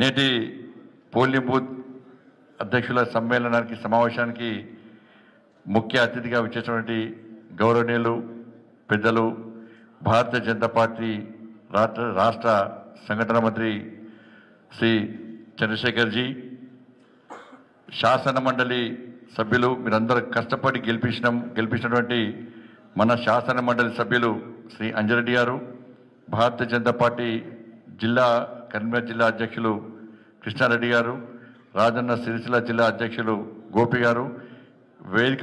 నేటి polling booth అధ్యక్షుల సమ్మేళనానికి సమావేశానికి ముఖ్య అతిథిగా విచ్చేసినటువంటి గౌరవనీయులు పెద్దలు భారతీయ జనతా పార్టీ రాష్ట్ర సంఘటన మంత్రి శ్రీ చంద్రశేఖర్ జీ, శాసన మండలి సభ్యులు, మీరందరూ కష్టపడి గెలిపించినటువంటి మన శాసన మండలి సభ్యులు శ్రీ అంజరెడ్డి గారు, భారతీయ జనతా పార్టీ కరీంనగర్ జిల్లా అధ్యక్షులు కృష్ణారెడ్డి గారు, రాజన్న సిరిసిల్ల జిల్లా అధ్యక్షులు గోపి గారు, వేదిక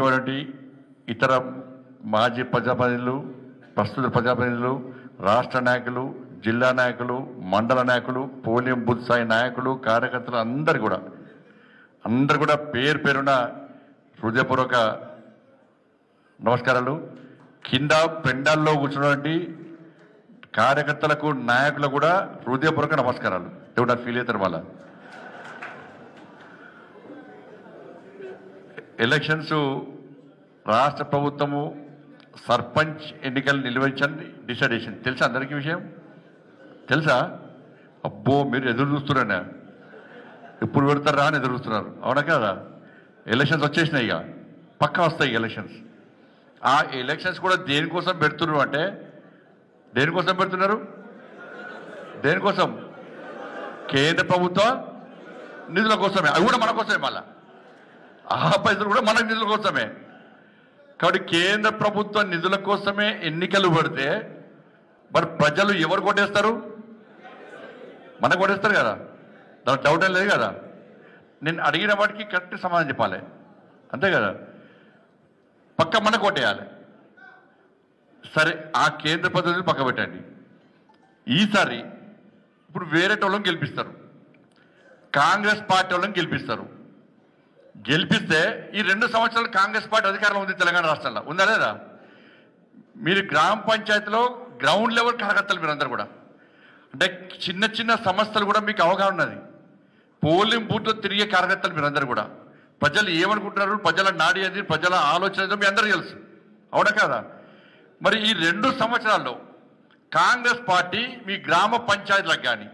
ఇతర మాజీ ప్రజాప్రతినిధులు, ప్రస్తుత ప్రజాప్రతినిధులు, రాష్ట్ర నాయకులు, జిల్లా నాయకులు, మండల నాయకులు, పోలింగ్ బూత్ స్థాయి నాయకులు, కార్యకర్తలు అందరు కూడా పేరు పేరున హృదయపూర్వక నమస్కారాలు. కింద పెండాల్లో కూర్చున్నటువంటి కార్యకర్తలకు, నాయకులకు కూడా హృదయపూర్వక నమస్కారాలు. దేవుడు ఫీల్ అవుతారు. మళ్ళా ఎలక్షన్స్ రాష్ట్ర ప్రభుత్వము సర్పంచ్ ఎన్నికలు నిర్వహించని డిసైడ్ చేసింది. తెలుసా అందరికీ విషయం? తెలుసా? అబ్బో, మీరు ఎదురు చూస్తున్నారా? ఎప్పుడు పెడతారా అని ఎదురు చూస్తున్నారు. అవునా కదా? ఎలక్షన్స్ వచ్చేసినాయి, ఇక పక్కా వస్తాయి ఎలక్షన్స్. ఆ ఎలక్షన్స్ కూడా దేనికోసం పెడుతున్నారు అంటే, దేనికోసం పెడుతున్నారు? దేనికోసం? కేంద్ర ప్రభుత్వ నిధుల కోసమే. అవి కూడా మన కోసమే. మళ్ళా ఆ పైసలు కూడా మన నిధుల కోసమే. కాబట్టి కేంద్ర ప్రభుత్వ నిధుల కోసమే ఎన్నికలు పెడితే మరి ప్రజలు ఎవరు కొట్టేస్తారు? మనకు కొట్టేస్తారు కదా, దానికి డౌట్ లేదు కదా. నేను అడిగిన వాటికి కరెక్ట్ సమాధానం చెప్పాలి, అంతే కదా. పక్క మన కొట్టేయాలి. సరే, ఆ కేంద్ర పద్ధతులు పక్క పెట్టండి. ఈసారి ఇప్పుడు వేరే వాళ్ళని గెలిపిస్తారు, కాంగ్రెస్ పార్టీ వాళ్ళని గెలిపిస్తారు. గెలిపిస్తే ఈ 2 సంవత్సరాలు కాంగ్రెస్ పార్టీ అధికారంలో ఉంది తెలంగాణ రాష్ట్రంలో, ఉందా లేదా? మీరు గ్రామ పంచాయతీలో గ్రౌండ్ లెవెల్ కార్యకర్తలు మీరందరూ కూడా, అంటే చిన్న చిన్న సమస్యలు కూడా మీకు అవగాహన ఉన్నది. పోలింగ్ బూత్లో తిరిగే కార్యకర్తలు మీరందరూ కూడా ప్రజలు ఏమనుకుంటున్నారు, ప్రజల నాడి అది, ప్రజల ఆలోచన మీ అందరూ తెలుసు. అవునా కదా? మరి ఈ 2 సంవత్సరాల్లో కాంగ్రెస్ పార్టీ మీ గ్రామ పంచాయతీలకు కానీ,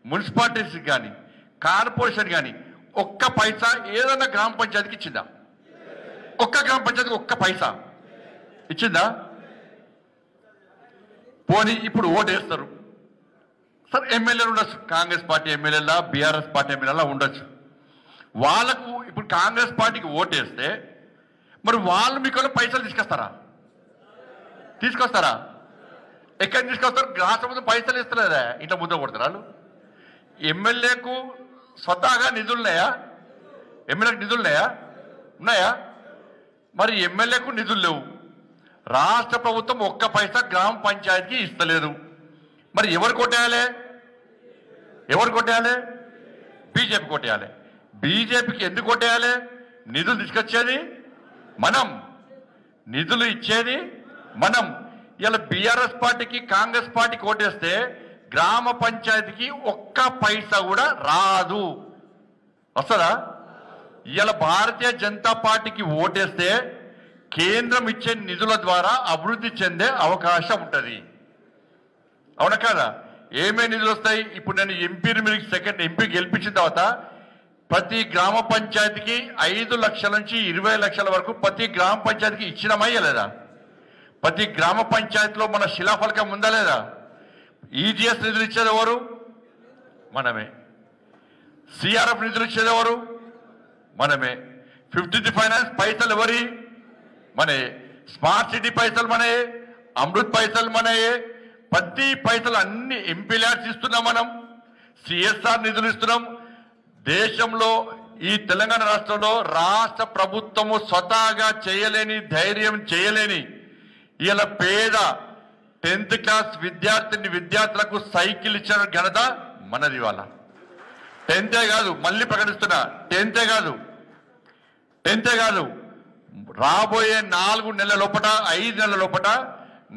మున్సిపాలిటీస్కి కానీ, కార్పొరేషన్ కానీ ఒక్క పైసా ఏదన్నా గ్రామ పంచాయతీకి ఇచ్చిందా? ఒక్క గ్రామ పంచాయతీకి ఒక్క పైసా ఇచ్చిందా? పోనీ ఇప్పుడు ఓటేస్తారు. సరే, ఎమ్మెల్యేలు ఉండొచ్చు, కాంగ్రెస్ పార్టీ ఎమ్మెల్యేలా, బీఆర్ఎస్ పార్టీ ఎమ్మెల్యేలా ఉండొచ్చు. వాళ్ళకు ఇప్పుడు కాంగ్రెస్ పార్టీకి ఓటేస్తే మరి వాళ్ళు మీకు పైసలు తీసుకొస్తారా? ఎక్కడ తీసుకొస్తారు? రాష్ట్ర పైసలు ఇస్తలేదా? ఇంట్లో ముద్ద కొడతారు వాళ్ళు. ఎమ్మెల్యేకు స్వతహాగా నిధులున్నాయా? ఎమ్మెల్యేకు నిధులున్నాయా? ఉన్నాయా? మరి ఎమ్మెల్యేకు నిధులు లేవు. రాష్ట్ర ప్రభుత్వం ఒక్క పైసా గ్రామ పంచాయతీకి ఇస్తలేదు. మరి ఎవరు కొట్టేయాలి? బీజేపీ కొట్టేయాలి. బీజేపీకి ఎందుకు కొట్టేయాలి? నిధులు తీసుకొచ్చేది మనం, నిధులు ఇచ్చేది మనం. ఇలా బీఆర్ఎస్ పార్టీకి, కాంగ్రెస్ పార్టీకి ఓటేస్తే గ్రామ పంచాయతీకి ఒక్క పైసా కూడా రాదు. వస్తుందా? ఇలా భారతీయ జనతా పార్టీకి ఓటేస్తే కేంద్రం ఇచ్చే నిధుల ద్వారా అభివృద్ధి చెందే అవకాశం ఉంటుంది. అవునా కదా? ఏమేమి నిధులు వస్తాయి? ఇప్పుడు నేను ఎంపీ గెలిపించిన తర్వాత ప్రతి గ్రామ పంచాయతీకి 5 లక్షల నుంచి 20 లక్షల వరకు ప్రతి గ్రామ పంచాయతీకి ఇచ్చినమయ్యా లేదా? ప్రతి గ్రామ పంచాయతీలో మన శిలాఫలకం ఉందా లేదా? ఈజీఎస్ నిధులు ఇచ్చేది ఎవరు? మనమే. సిఆర్ఎఫ్ నిధులు ఇచ్చేది ఎవరు? మనమే. 50th ఫైనాన్స్ పైసలు ఎవరి? మనే. స్మార్ట్ సిటీ పైసలు మనే, అమృత్ పైసలు మనే. ప్రతి పైసలు అన్ని ఎంపీ ల్యాడ్స్ ఇస్తున్నాం మనం, సిఎస్ఆర్ నిధులు ఇస్తున్నాం. దేశంలో ఈ తెలంగాణ రాష్ట్రంలో రాష్ట్ర ప్రభుత్వము స్వతహాగా ధైర్యం చేయలేని ఇలా పేద 10th క్లాస్ విద్యార్థులకు సైకిల్ ఇచ్చిన ఘనత మనది. వాళ్ళ 10th కాదు, మళ్ళీ ప్రకటిస్తున్నా, 10th కాదు, రాబోయే 4 నెలల లోపల, 5 నెలల లోపల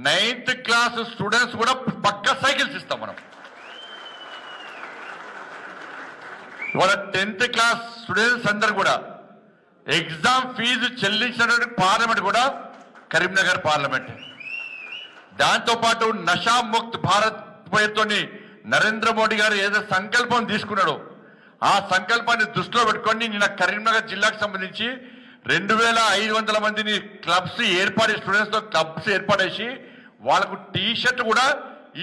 9th క్లాస్ స్టూడెంట్స్ కూడా పక్క సైకిల్స్ ఇస్తాం మనం. ఇవాళ 10th క్లాస్ స్టూడెంట్స్ అందరు కూడా ఎగ్జామ్ ఫీజు చెల్లించినటువంటి పార్లమెంట్ కూడా కరీంనగర్ పార్లమెంట్. దాంతో పాటు నషా ముక్త్ భారత్ పేరుతోని నరేంద్ర మోడీ గారు ఏదో సంకల్పం తీసుకున్నాడో ఆ సంకల్పాన్ని దృష్టిలో పెట్టుకొని నిన్న కరీంనగర్ జిల్లాకు సంబంధించి 2500 మందిని క్లబ్స్ ఏర్పాటు స్టూడెంట్స్ తో క్లబ్స్ ఏర్పాటేసి వాళ్ళకు టీ షర్ట్ కూడా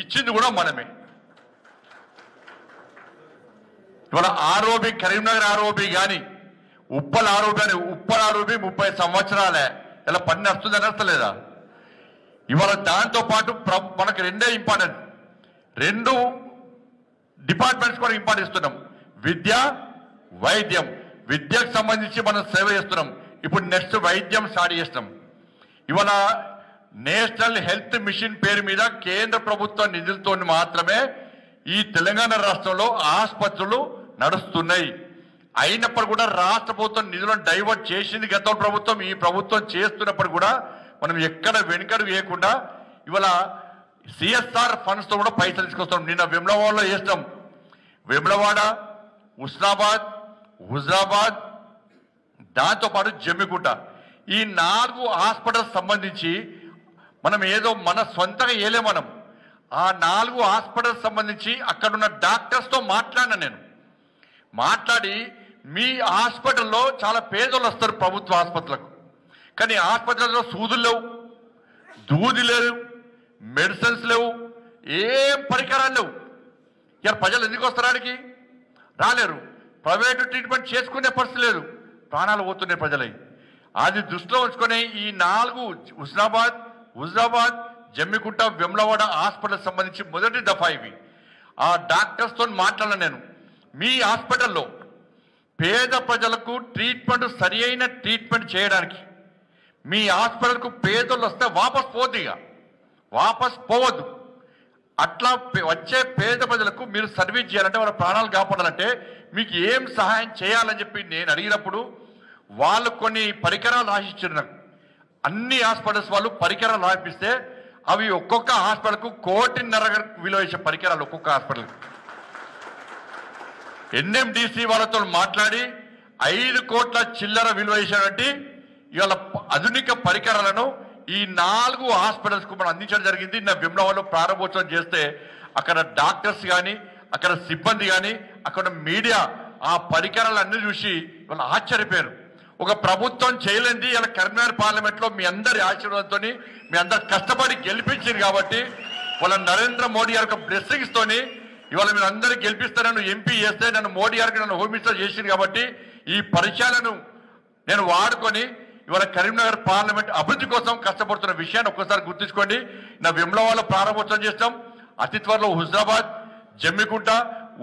ఇచ్చింది కూడా మనమే. ఇవాళ ఆర్ఓబి కరీంనగర్ ఆర్ఓబి కానీ ఉప్పల్ ఆర్ఓబి అని ఉప్పల్ ఆర్ఓబి 30 సంవత్సరాలే ఇలా పని నడుస్తుంది నడస్తలేదా? ఇవాళ దాంతో పాటు మనకు రెండే ఇంపార్టెంట్, 2 డిపార్ట్మెంట్స్ కూడా ఇంపార్టెంట్ ఇస్తున్నాం. విద్య, వైద్యం. విద్యకు సంబంధించి మనం సేవ చేస్తున్నాం. ఇప్పుడు నెక్స్ట్ వైద్యం స్టార్ట్ చేస్తున్నాం. ఇవాళ నేషనల్ హెల్త్ మిషన్ పేరు మీద కేంద్ర ప్రభుత్వ నిధులతో మాత్రమే ఈ తెలంగాణ రాష్ట్రంలో ఆసుపత్రులు నడుస్తున్నాయి. అయినప్పుడు కూడా రాష్ట్ర ప్రభుత్వం నిధులను డైవర్ట్ చేసింది గత ప్రభుత్వం. ఈ ప్రభుత్వం చేస్తున్నప్పుడు కూడా మనం ఎక్కడ వెనుకడు వేయకుండా ఇవాళ సిఎస్ఆర్ ఫండ్స్ తో కూడా పైసలు తీసుకొస్తాం. నిన్న వేములవాడలో చేస్తాం. వేములవాడ, ఉస్నాబాద్, హుజరాబాద్, దాంతోపాటు జమ్మికుంట, ఈ 4 హాస్పిటల్స్ సంబంధించి మనం ఏదో మన సొంతంగా ఏలే. మనం ఆ 4 హాస్పిటల్స్ సంబంధించి అక్కడున్న డాక్టర్స్తో మాట్లాడినా నేను. మాట్లాడి మీ హాస్పిటల్లో చాలా పేదోళ్ళు వస్తారు ప్రభుత్వ ఆసుపత్రులకు, కానీ హాస్పిటల్లో సూదులు లేవు, దూది లేవు, మెడిసిన్స్ లేవు, ఏం పరికరాలు లేవు. ఇక ప్రజలు ఎందుకు వస్తారానికి రాలేరు. ప్రైవేటు ట్రీట్మెంట్ చేసుకునే పరిస్థితి లేదు. ప్రాణాలు పోతున్నాయి ప్రజలై. అది దృష్టిలో ఉంచుకొని ఈ 4 హుస్నాబాద్, హుజరాబాద్, జమ్మికుంట, వేములవాడ హాస్పిటల్ సంబంధించి మొదటి దఫా ఇవి. ఆ డాక్టర్స్తో మాట్లాడిన నేను. మీ హాస్పిటల్లో పేద ప్రజలకు ట్రీట్మెంట్ సరి అయిన ట్రీట్మెంట్ చేయడానికి మీ హాస్పిటల్కు పేదోళ్ళు వస్తే వాపస్ పోవద్దు, ఇక వాపస్ పోవద్దు. అట్లా వచ్చే పేద ప్రజలకు మీరు సర్వీస్ చేయాలంటే వాళ్ళ ప్రాణాలు కాపాడాలంటే మీకు ఏం సహాయం చేయాలని చెప్పి నేను అడిగినప్పుడు వాళ్ళు కొన్ని పరికరాలు రాసిచ్చారు నాకు. అన్ని హాస్పిటల్స్ వాళ్ళు పరికరాలు రాయిపిస్తే అవి ఒక్కొక్క హాస్పిటల్కు 1.5 కోటి విలువ చేసే పరికరాలు ఒక్కొక్క హాస్పిటల్కి. ఎన్ఎండిసి వాళ్ళతో మాట్లాడి 5 కోట్ల చిల్లర విలువ చేసినటువంటి ఇవాళ ఆధునిక పరికరాలను ఈ 4 హాస్పిటల్స్ కు మనం అందించడం జరిగింది. నా వేములవాడలో ప్రారంభోత్సవం చేస్తే అక్కడ డాక్టర్స్ కానీ, అక్కడ సిబ్బంది కానీ, అక్కడ మీడియా ఆ పరికరాలన్నీ చూసి వాళ్ళు ఆశ్చర్యపోయారు. ఒక ప్రభుత్వం చేయలేంది ఇలా కరీంనగర్ పార్లమెంట్ లో మీ అందరి ఆశీర్వాదంతో మీ అందరు కష్టపడి గెలిపించారు కాబట్టి వాళ్ళ నరేంద్ర మోడీ గారి యొక్క బ్లెస్సింగ్స్ తోని ఇవాళ మీరు అందరూ గెలిపిస్తే నన్ను ఎంపీ చేస్తే నన్ను మోడీ గారికి నన్ను హోమ్ మినిస్టర్ చేసింది కాబట్టి ఈ పరిచయాలను నేను వాడుకొని ఇవాళ కరీంనగర్ పార్లమెంట్ అభివృద్ధి కోసం కష్టపడుతున్న విషయాన్ని ఒక్కసారి గుర్తుంచుకోండి. నా వేములవాడలో ప్రారంభోత్సవం చేస్తాం. అతి త్వరలో హుజరాబాద్, జమ్మికుంట,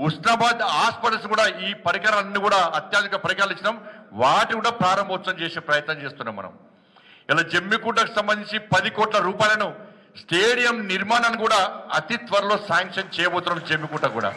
ఉస్నాబాద్ హాస్పిటల్స్ కూడా ఈ పరికరాలన్నీ కూడా అత్యాధునిక పరికరాలు ఇచ్చినాం. వాటి కూడా ప్రారంభోత్సవం చేసే ప్రయత్నం చేస్తున్నాం మనం. ఇలా జమ్మికుంటకు సంబంధించి 10 కోట్ల రూపాయలను స్టేడియం నిర్మాణాన్ని కూడా అతి త్వరలో శాంక్షన్ చేయబోతున్నాం జమ్మికుంట కూడా.